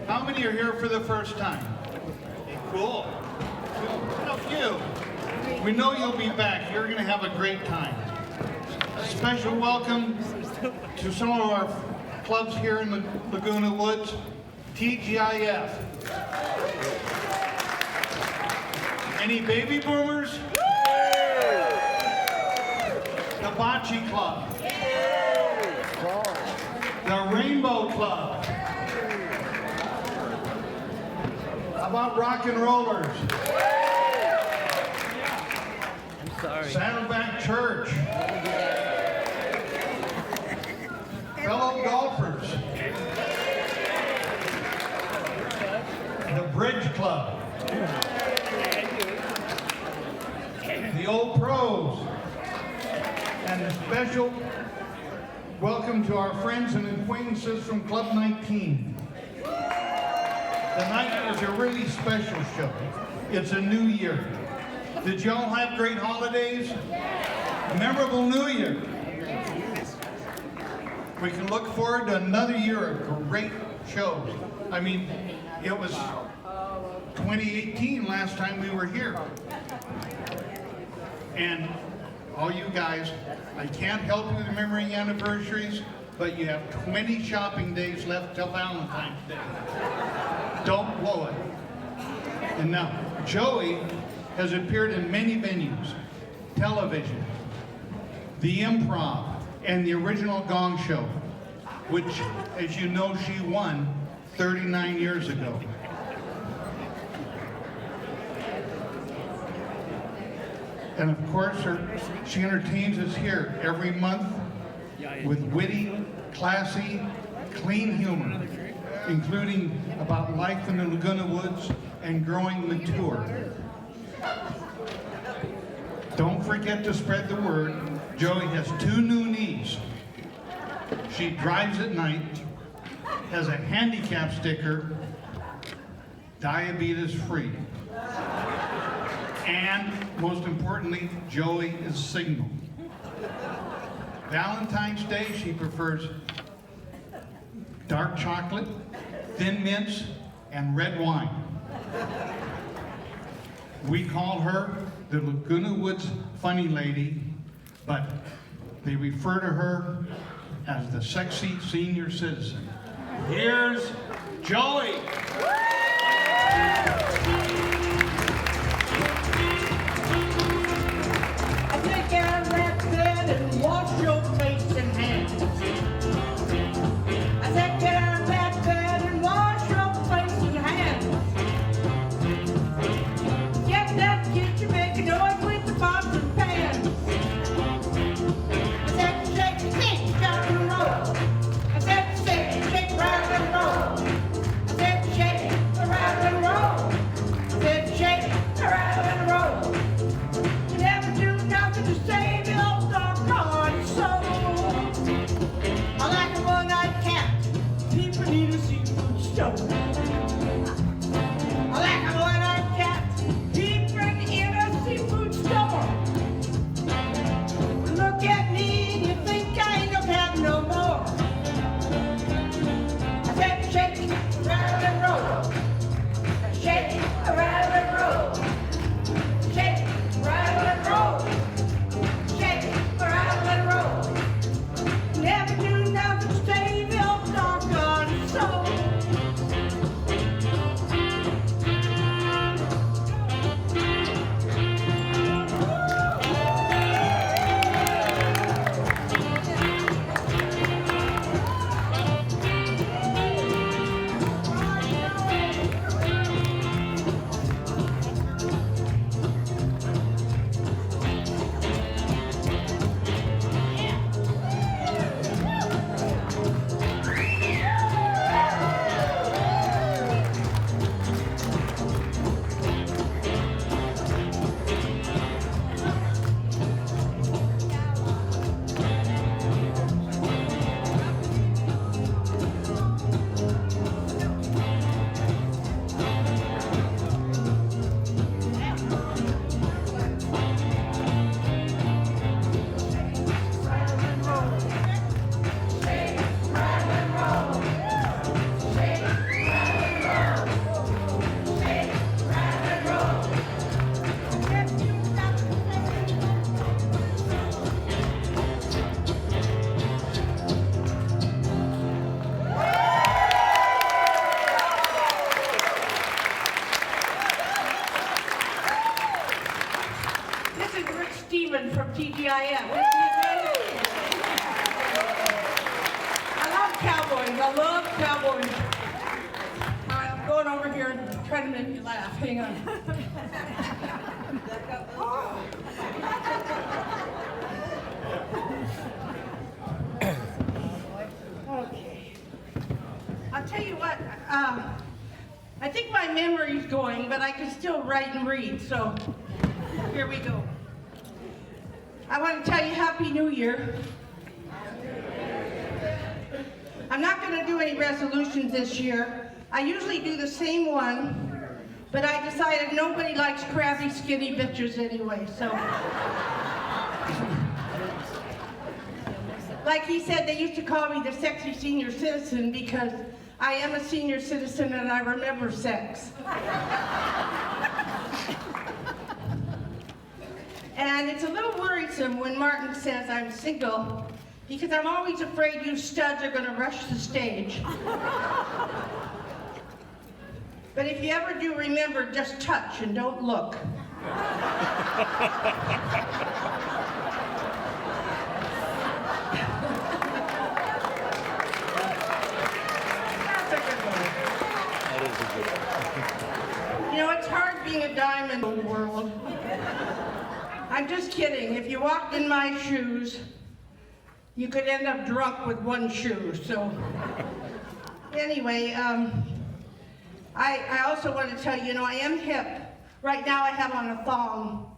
How many are here for the first time? Cool. A few. We know you'll be back. You're going to have a great time. A special welcome to some of our clubs here in Laguna Woods. TGIF. Any baby boomers? The Bocce Club. The Rainbow Club. How about rock and rollers? I'm sorry. Saddleback Church. Fellow golfers. The Bridge Club. The Old Pros. And a special welcome to our friends and acquaintances from Club 19. Tonight is a really special show. It's a new year. Did y'all have great holidays? Memorable New Year. We can look forward to another year of great shows. I mean, it was 2018 last time we were here. And all you guys, I can't help you remembering anniversaries, but you have 20 shopping days left till Valentine's Day. Don't blow it. And now, Joey has appeared in many venues, television, the Improv, and the original Gong Show, which, as you know, she won 39 years ago. And of course, she entertains us here every month with witty, classy, clean humor, including about life in the Laguna Woods and growing mature. Don't forget to spread the word. Joey has 2 new knees. She drives at night, has a handicap sticker, diabetes free. And most importantly, Joey is single. Valentine's Day, she prefers dark chocolate, thin mints, and red wine. We call her the Laguna Woods Funny Lady, but they refer to her as the sexy senior citizen. Here's Joey. Take out that bed and wash your face and hands. I said, get out of that bed and wash your face and hands. Get that kitchen, make a noise with the pots and pans. I said, shake, shake, rock and roll. I said, shake, rock and roll. I said, shake, rock and roll. I said, shake, rock and roll. You never do nothing to save your doggone soul. I like a one-eyed cat. People need a seafood stove. I like a one-eyed cat. People in a seafood store. Look at me and you think I ain't no cat no more. I said shake, rattle and roll. Shake, rattle and roll. Shake, rattle and roll. Shake, rattle and roll. Never do nothing to save your doggone soul. happy I am. Isn't it good? I love cowboys. I love cowboys. All right, I'm going over here and trying to make you laugh. Hang on. Okay. I'll tell you what, I think my memory's going, but I can still write and read, so here we go. I want to tell you Happy New Year. I'm not going to do any resolutions this year. I usually do the same one, but I decided nobody likes crabby, skinny bitches anyway, so. Like he said, they used to call me the sexy senior citizen because I am a senior citizen and I remember sex. And it's a little worrisome when Martin says I'm single because I'm always afraid you studs are going to rush the stage. But if you ever do, remember, just touch and don't look. You know, it's hard being a diamond in the world. I'm just kidding. If you walked in my shoes, you could end up drunk with one shoe. So, anyway, I also want to tell you, I am hip. Right now I have on a thong.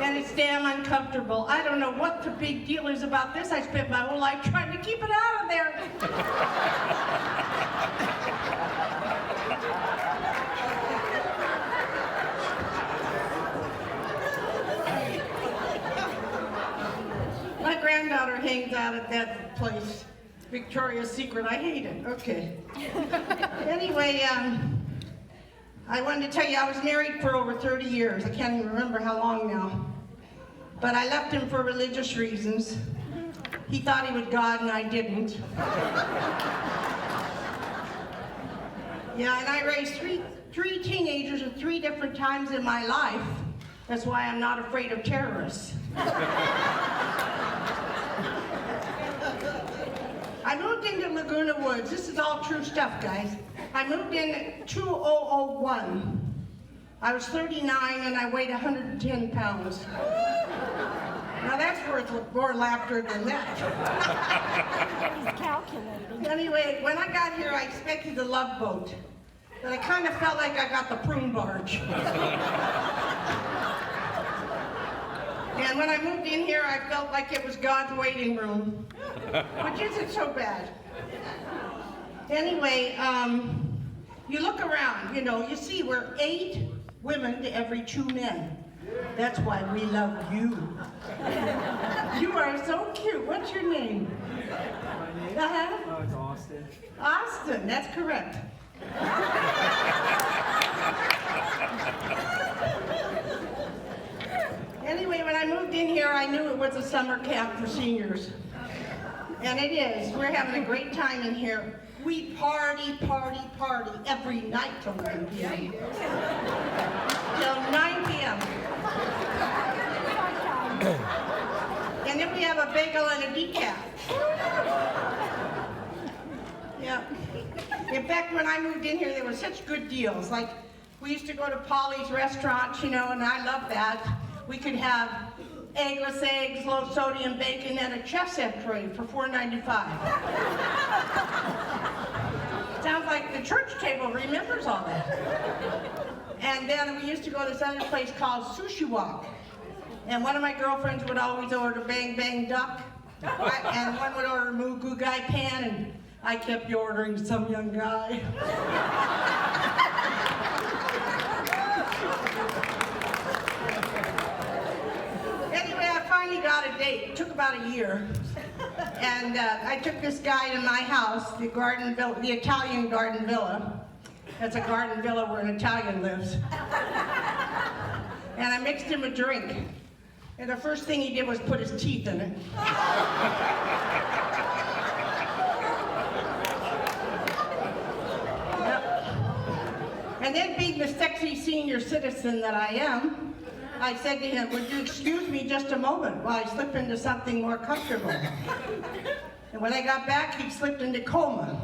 And it's damn uncomfortable. I don't know what the big deal is about this. I spent my whole life trying to keep it out of there. My granddaughter hangs out at that place, Victoria's Secret. I hate it. Okay. Anyway, I wanted to tell you I was married for over 30 years. I can't even remember how long now. But I left him for religious reasons. He thought he was God and I didn't. Yeah, and I raised three teenagers at 3 different times in my life. That's why I'm not afraid of terrorists. I moved into Laguna Woods. This is all true stuff, guys. I moved in 2001. I was 39 and I weighed 110 pounds. Now that's worth more laughter than that. He's calculating. Anyway, when I got here, I expected the Love Boat, but I kind of felt like I got the prune barge. And when I moved in here, I felt like it was God's waiting room, which isn't so bad. Anyway, you look around, you see we're 8 women to every 2 men. That's why we love you. You are so cute. What's your name? My name? Uh-huh. Oh, it's Austin. Austin, that's correct. Anyway, when I moved in here, I knew it was a summer camp for seniors. And it is. We're having a great time in here. We party every night till 9 p.m. Till 9 p.m. And then we have a bagel and a decaf. Yeah. In fact, when I moved in here, there were such good deals. Like, we used to go to Polly's restaurant, and I love that. We could have eggless eggs, low sodium bacon, and a chestnut tray for $4.95. Sounds like the church table remembers all that. And then we used to go to this other place called Sushi Walk. And one of my girlfriends would always order Bang Bang Duck, and one would order Moo Goo Gai Pan, and I kept ordering some young guy. Anyway, I finally got a date. It took about a year. And I took this guy to my house, the Italian garden villa. That's a garden villa where an Italian lives. And I mixed him a drink. And the first thing he did was put his teeth in it. Yep. And then being the sexy senior citizen that I am, I said to him, would you excuse me just a moment while I slip into something more comfortable? And when I got back, he slipped into coma.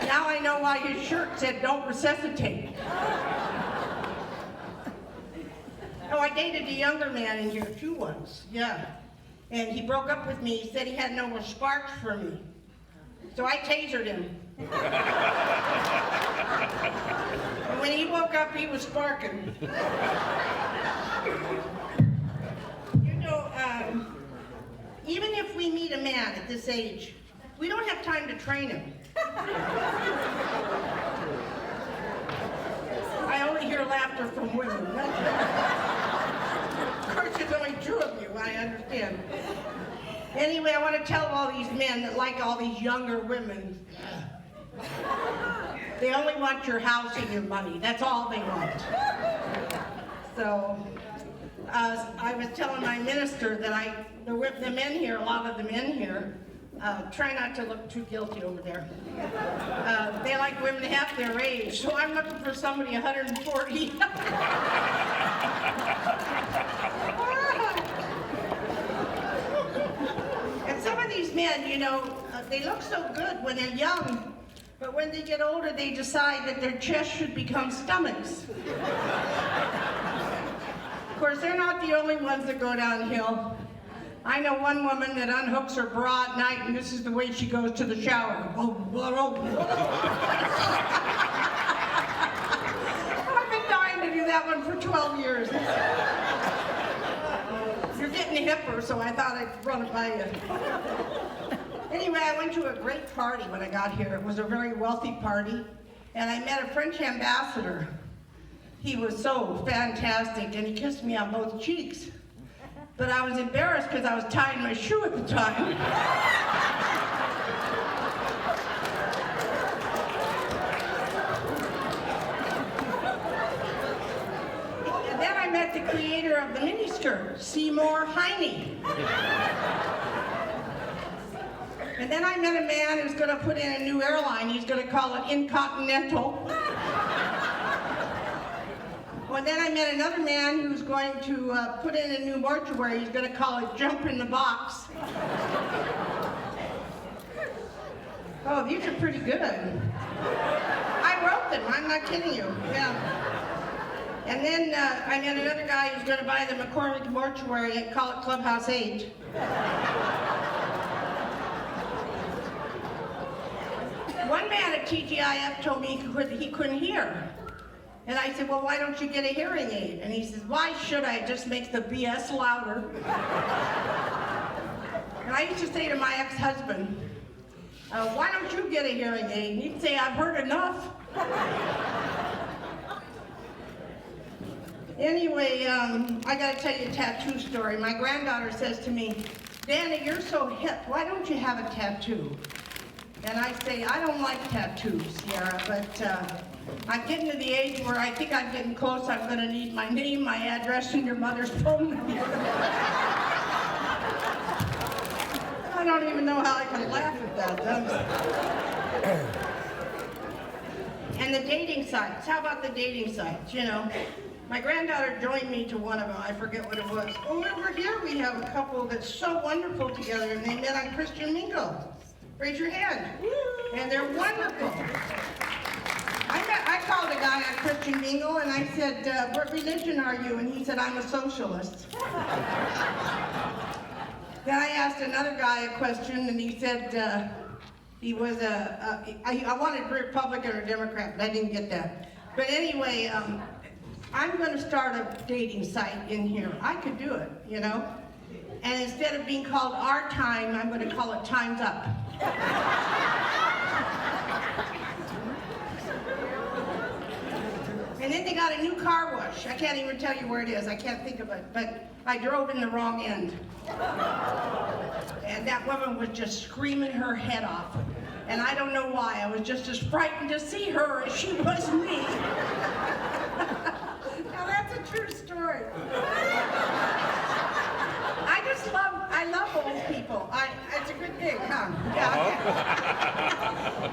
Now I know why his shirt said, don't resuscitate. Oh, I dated a younger man in here too once, yeah. And he broke up with me. He said he had no more sparks for me. So I tasered him. And when he woke up, he was sparking. You know, even if we meet a man at this age, we don't have time to train him. I only hear laughter from women. Of course, there's only two of you, I understand. Anyway, I want to tell all these men that like all these younger women, they only want your house and your money. That's all they want. So, I was telling my minister that the men here, a lot of the men here, try not to look too guilty over there. They like women half their age, so I'm looking for somebody 140. And some of these men, you know, they look so good when they're young, but when they get older, they decide that their chest should become stomachs. Of course, they're not the only ones that go downhill. I know one woman that unhooks her bra at night, and this is the way she goes to the shower. I've been dying to do that one for 12 years. You're getting hipper, so I thought I'd run it by you. Anyway, I went to a great party when I got here. It was a very wealthy party, and I met a French ambassador. He was so fantastic, and he kissed me on both cheeks. But I was embarrassed because I was tying my shoe at the time. And then I met the creator of the miniskirt, Seymour Heine. And then I met a man who's going to put in a new airline. He's going to call it Incontinental. Well, then I met another man who's going to put in a new mortuary. He's going to call it Jump in the Box. Oh, these are pretty good. I wrote them, I'm not kidding you. Yeah. And then I met another guy who's going to buy the McCormick mortuary and call it Clubhouse 8. One man at TGIF told me he couldn't hear. And I said, well, why don't you get a hearing aid? And he says, why should I? It just makes the BS louder. And I used to say to my ex-husband, why don't you get a hearing aid? And he'd say, I've heard enough. Anyway, I gotta tell you a tattoo story. My granddaughter says to me, Danny, you're so hip, why don't you have a tattoo? And I say, I don't like tattoos, Sierra, but I'm getting to the age where I think I'm getting close. I'm going to need my name, my address, and your mother's phone number. I don't even know how I can laugh at that. And the dating sites. How about the dating sites, you know? My granddaughter joined me to one of them. I forget what it was. Oh, over here we have a couple that's so wonderful together, and they met on Christian Mingle. Raise your hand. And they're wonderful. I called a guy on Christian Mingle and I said, what religion are you? And he said, I'm a socialist. Then I asked another guy a question and he said he was I wanted Republican or Democrat, but I didn't get that. But anyway, I'm going to start a dating site in here. I could do it, you know? And instead of being called Our Time, I'm going to call it Time's Up. And then they got a new car wash. I can't even tell you where it is. I can't think of it. But I drove in the wrong end. And that woman was just screaming her head off. And I don't know why. I was just as frightened to see her as she was me. Now that's a true story. I love old people. It's a good thing, huh? Yeah.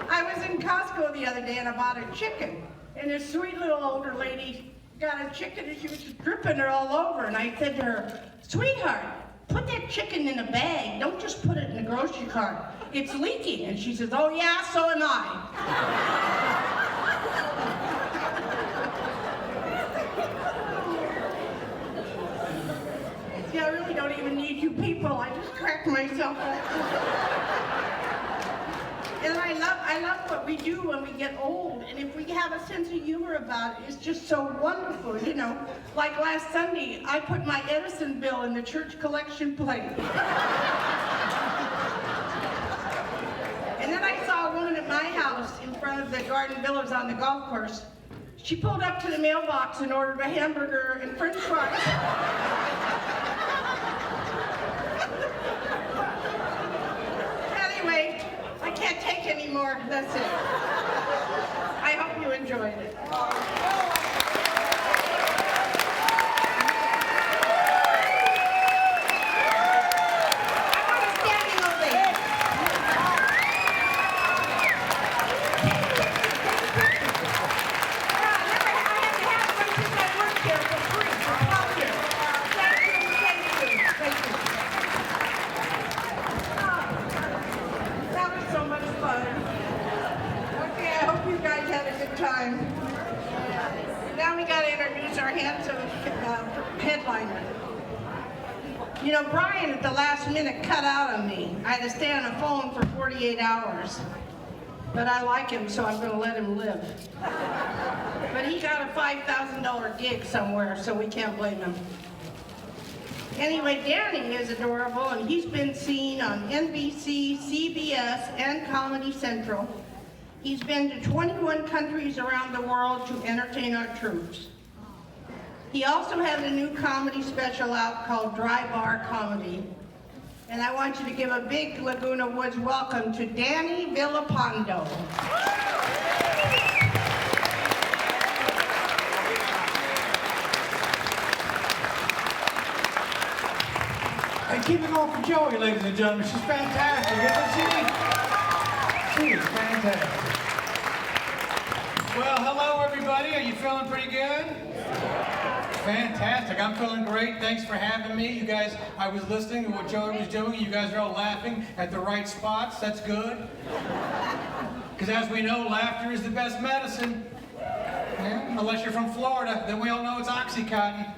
I was in Costco the other day and I bought a chicken. and this sweet little older lady got a chicken and she was dripping her all over. And I said to her, sweetheart, put that chicken in a bag. Don't just put it in the grocery cart. It's leaking. And she says, oh yeah, so am I. See, I really don't even need you people. I just crack myself up. And I love what we do when we get old, and if we have a sense of humor about it, it's just so wonderful, you know. Like last Sunday, I put my Edison bill in the church collection plate. And then I saw a woman at my house in front of the Garden Villas on the golf course. She pulled up to the mailbox and ordered a hamburger and french fries. Anyway, I can't take any more. That's it. I hope you enjoyed it. I want a standing ovation. I had to have one since I worked here for free for 12 years. Thank you, thank you, thank you. That was so much fun. Okay, I hope you guys had a good time. Now we got to introduce our handsome headliner. You know, Brian at the last minute cut out on me. I had to stay on the phone for 48 hours. But I like him, so I'm going to let him live. But he got a $5,000 gig somewhere, so we can't blame him. Anyway, Danny is adorable, and he's been seen on NBC, CBS, and Comedy Central. He's been to 21 countries around the world to entertain our troops. He also has a new comedy special out called Dry Bar Comedy. And I want you to give a big Laguna Woods welcome to Danny Villapando. And keep it going for Joey, ladies and gentlemen. She's fantastic, isn't she? She is fantastic. Well, hello everybody. Are you feeling pretty good? Fantastic. I'm feeling great. Thanks for having me. You guys, I was listening to what Joey was doing. You guys are all laughing at the right spots. That's good. Because as we know, laughter is the best medicine. Yeah? Unless you're from Florida, then we all know it's Oxycontin.